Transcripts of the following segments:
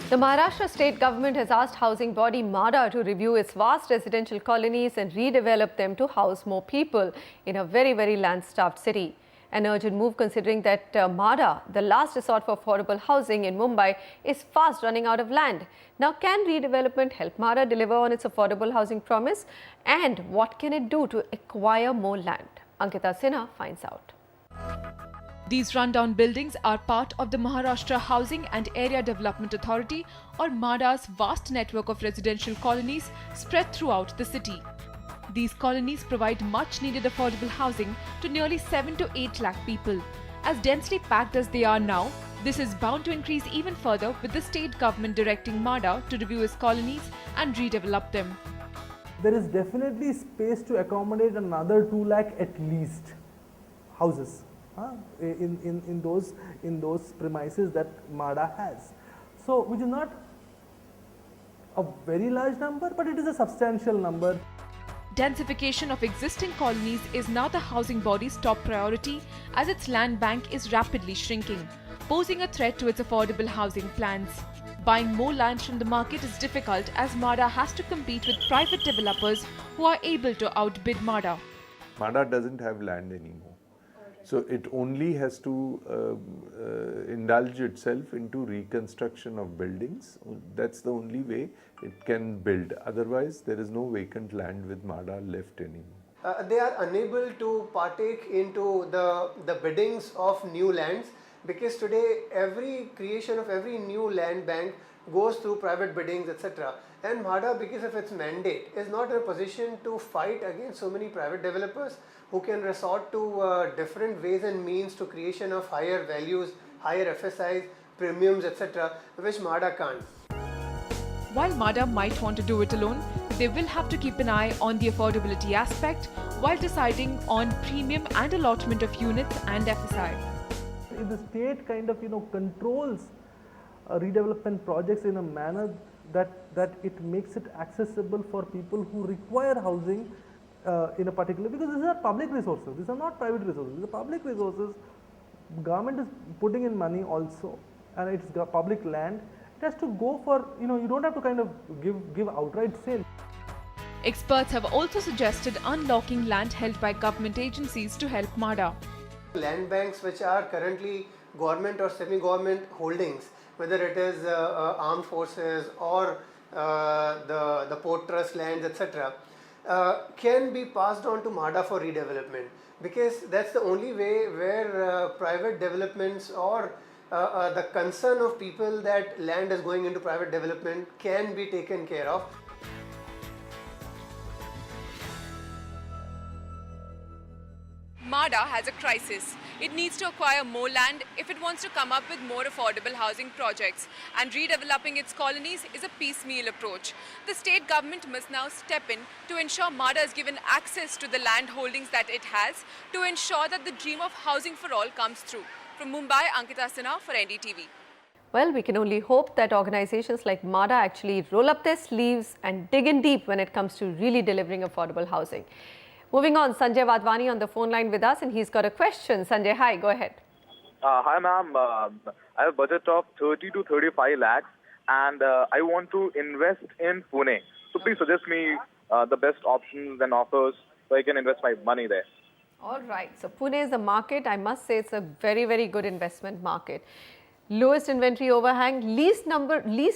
The Maharashtra state government has asked housing body MHADA to review its vast residential colonies and redevelop them to house more people in a very land-starved city. An urgent move considering that MHADA, the last resort for affordable housing in Mumbai, is fast running out of land. Now, can redevelopment help MHADA deliver on its affordable housing promise? And what can it do to acquire more land? Ankita Sinha finds out. These rundown buildings are part of the Maharashtra Housing and Area Development Authority or MHADA's vast network of residential colonies spread throughout the city. These colonies provide much needed affordable housing to nearly 7 to 8 lakh people. As densely packed as they are now, this is bound to increase even further with the state government directing MHADA to review its colonies and redevelop them. There is definitely space to accommodate another 2 lakh at least houses. In those premises that MHADA has. So, which is not a very large number, but it is a substantial number. Densification of existing colonies is now the housing body's top priority as its land bank is rapidly shrinking, posing a threat to its affordable housing plans. Buying more land from the market is difficult as MHADA has to compete with private developers who are able to outbid MHADA. MHADA doesn't have land anymore. So it only has to indulge itself into reconstruction of buildings. That's the only way it can build. Otherwise, there is no vacant land with MHADA left anymore. They are unable to partake into the biddings of new lands because today every creation of every new land bank goes through private biddings, etc. And MHADA, because of its mandate, is not in a position to fight against so many private developers who can resort to different ways and means to creation of higher values, higher FSIs, premiums, etc., which MHADA can't. While MHADA might want to do it alone, they will have to keep an eye on the affordability aspect while deciding on premium and allotment of units and FSI. If the state kind of controls redevelopment projects in a manner that it makes it accessible for people who require housing in a particular, because these are public resources, these are not private resources, these are public resources. Government is putting in money also, and it's public land. It has to go for, you don't have to kind of give outright sale. Experts have also suggested unlocking land held by government agencies to help MHADA. Land banks which are currently government or semi-government holdings, whether it is armed forces or the port trust lands, etc., can be passed on to MHADA for redevelopment, because that's the only way where private developments or the concern of people that land is going into private development can be taken care of. MHADA has a crisis. It needs to acquire more land if it wants to come up with more affordable housing projects, and redeveloping its colonies is a piecemeal approach. The state government must now step in to ensure MHADA is given access to the land holdings that it has to ensure that the dream of housing for all comes through. From Mumbai, Ankita Sinha for NDTV. Well, we can only hope that organizations like MHADA actually roll up their sleeves and dig in deep when it comes to really delivering affordable housing. Moving on, Sanjay Wadhwani on the phone line with us, and he's got a question. Sanjay, hi, go ahead. Hi ma'am, I have a budget of 30 to 35 lakhs and I want to invest in Pune. So please suggest me the best options and offers so I can invest my money there. All right, so Pune is a market. I must say it's a very good investment market. Lowest inventory overhang, least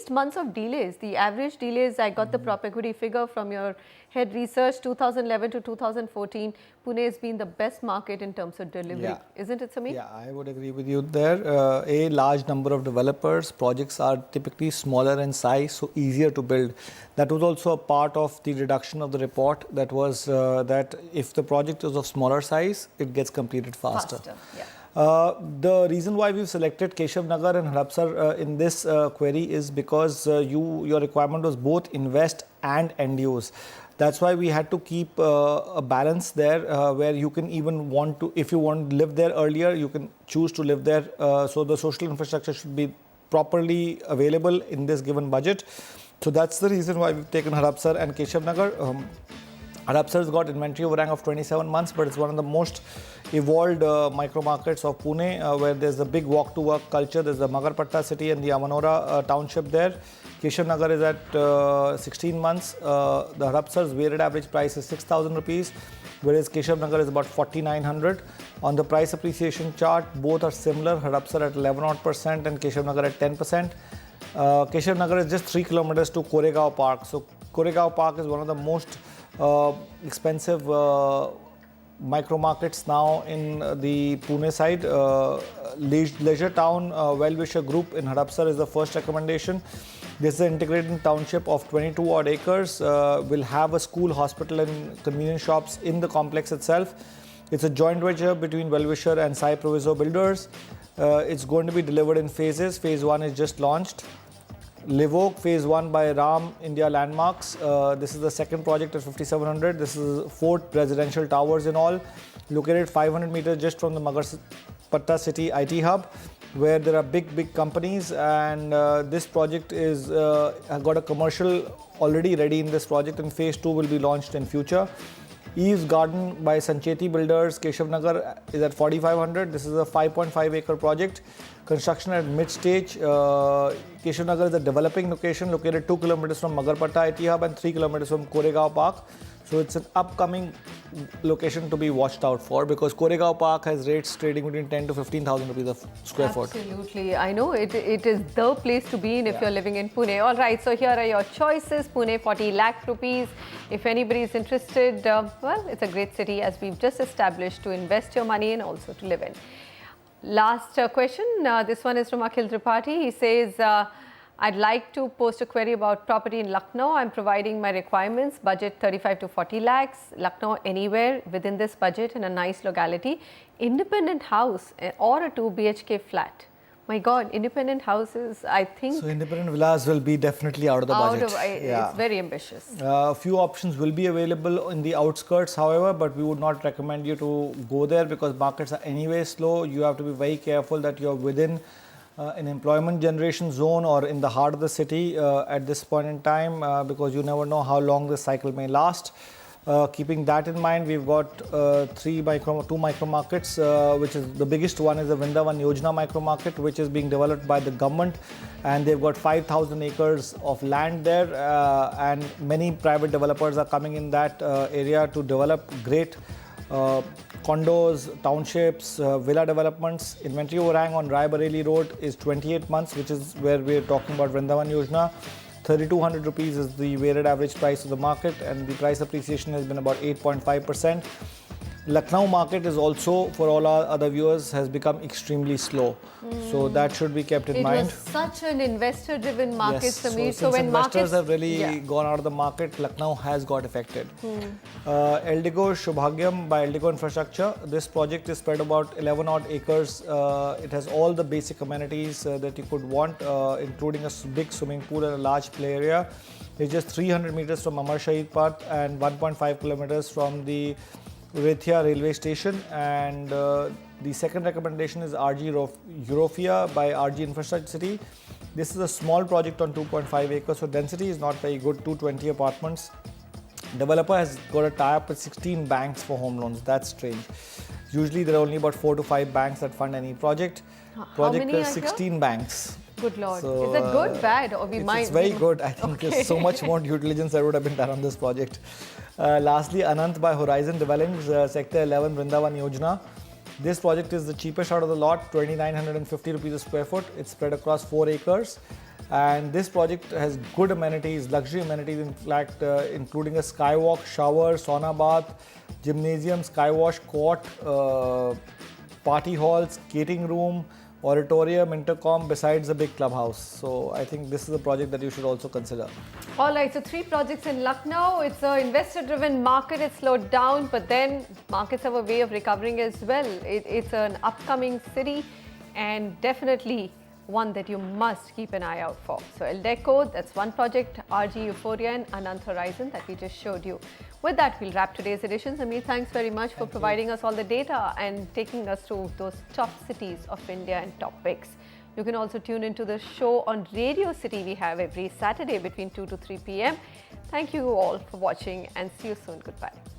months of delays. The average delays, I got the prop equity figure from your head research, 2011 to 2014. Pune has been the best market in terms of delivery. Yeah. Isn't it, Sameer? Yeah, I would agree with you there. A large number of developers, projects are typically smaller in size, so easier to build. That was also a part of the reduction of the report, that was that if the project is of smaller size, it gets completed faster. Yeah. The reason why we've selected Keshav Nagar and Hadapsar in this query is because your requirement was both invest and end use. That's why we had to keep a balance there where you can even want to, if you want to live there earlier, you can choose to live there. So the social infrastructure should be properly available in this given budget. So that's the reason why we've taken Hadapsar and Keshav Nagar. Hadapsar's got inventory overhang of 27 months, but it's one of the most evolved micro markets of Pune, where there's a big walk-to-work culture. There's the Magarpatta city and the Amanora township there. Keshav Nagar is at 16 months. The Hadapsar's weighted average price is 6,000 rupees, whereas Keshav Nagar is about 4,900. On the price appreciation chart, both are similar. Hadapsar at 11% and Keshav Nagar at 10%. Keshav Nagar is just 3 kilometers to Koregaon Park. So Koregaon Park is one of the most expensive micro markets now in the Pune side. Leisure Town Well-Wisher Group in Hadapsar is the first recommendation. This is an integrated township of 22 odd acres. Will have a school, hospital and convenience shops in the complex itself. It's a joint venture between Well-Wisher and Sai Proviso Builders. It's going to be delivered in phases. Phase 1 is just launched. Livoke Phase 1 by Ram India Landmarks. This is the second project at 5700. This is 4 residential towers in all, located 500 meters just from the Magarpatta city IT hub, where there are big companies, and this project is got a commercial already ready in this project, and phase 2 will be launched in future. Eve's Garden by Sancheti Builders, Keshav Nagar is at 4500. This is a 5.5 acre project. Construction at mid stage. Keshav Nagar is a developing location located 2 kilometers from Magarpatta IT hub and 3 kilometers from Koregaon Park. So it's an upcoming location to be watched out for, because Koregaon Park has rates trading between 10 to 15,000 rupees a square foot. Absolutely. I know it is the place to be in if you're living in Pune. All right, so here are your choices. Pune, 40 lakh rupees. If anybody is interested, well, it's a great city, as we've just established, to invest your money and also to live in. Last question. This one is from Akhil Tripathi. He says, I'd like to post a query about property in Lucknow. I'm providing my requirements, budget 35 to 40 lakhs, Lucknow anywhere within this budget in a nice locality, independent house or a 2 BHK flat. My God, independent houses, I think. So independent villas will be definitely out of the budget. It's very ambitious. A few options will be available in the outskirts, however, but we would not recommend you to go there, because markets are anyway slow. You have to be very careful that you're within an employment generation zone or in the heart of the city at this point in time, because you never know how long this cycle may last. Keeping that in mind, we've got 2 micro markets, which is the biggest one is the Vrindavan Yojana micro market, which is being developed by the government, and they've got 5,000 acres of land there, and many private developers are coming in that area to develop great condos, townships, villa developments. Inventory overhang on Rai Bareli Road is 28 months, which is where we're talking about Vrindavan Yojana. 3,200 rupees is the weighted average price of the market, and the price appreciation has been about 8.5%. Lucknow market is also, for all our other viewers, has become extremely slow. So that should be kept in mind. It was such an investor-driven market, yes, Sameer. So when investors have really gone out of the market, Lucknow has got affected. Eldigo Shubhagyam by Eldigo Infrastructure. This project is spread about 11 odd acres. It has all the basic amenities that you could want, including a big swimming pool and a large play area. It's just 300 meters from Amar Shahid Path and 1.5 kilometers from the Rethia railway station. And the second recommendation is RG Eurofia by RG Infrastructure City. This is a small project on 2.5 acres, so density is not very good, 220 apartments. Developer has got a tie-up with 16 banks for home loans. That's strange. Usually there are only about 4 to 5 banks that fund any project. Project has 16 banks. Good Lord. So, is it good, bad, or it's very good. I think there's so much more due diligence that would have been done on this project. Lastly, Anant by Horizon Developments, Sector 11, Vrindavan Yojana. This project is the cheapest out of the lot, 2,950 rupees a square foot. It's spread across 4 acres. And this project has good amenities, luxury amenities, in fact, including a skywalk, shower, sauna bath, gymnasium, skywash court, party hall, skating room, auditorium, intercom, besides a big clubhouse. So I think this is a project that you should also consider. All right, so 3 projects in Lucknow. It's an investor-driven market. It's slowed down, but then markets have a way of recovering as well. It's an upcoming city, and definitely one that you must keep an eye out for. So Eldeco, that's one project, RG Euphoria and Anant Horizon that we just showed you. With that, we'll wrap today's edition. Sameer, thanks very much for providing us all the data and taking us through those top cities of India and top picks. You can also tune into the show on Radio City we have every Saturday between 2 to 3 p.m. Thank you all for watching and see you soon. Goodbye.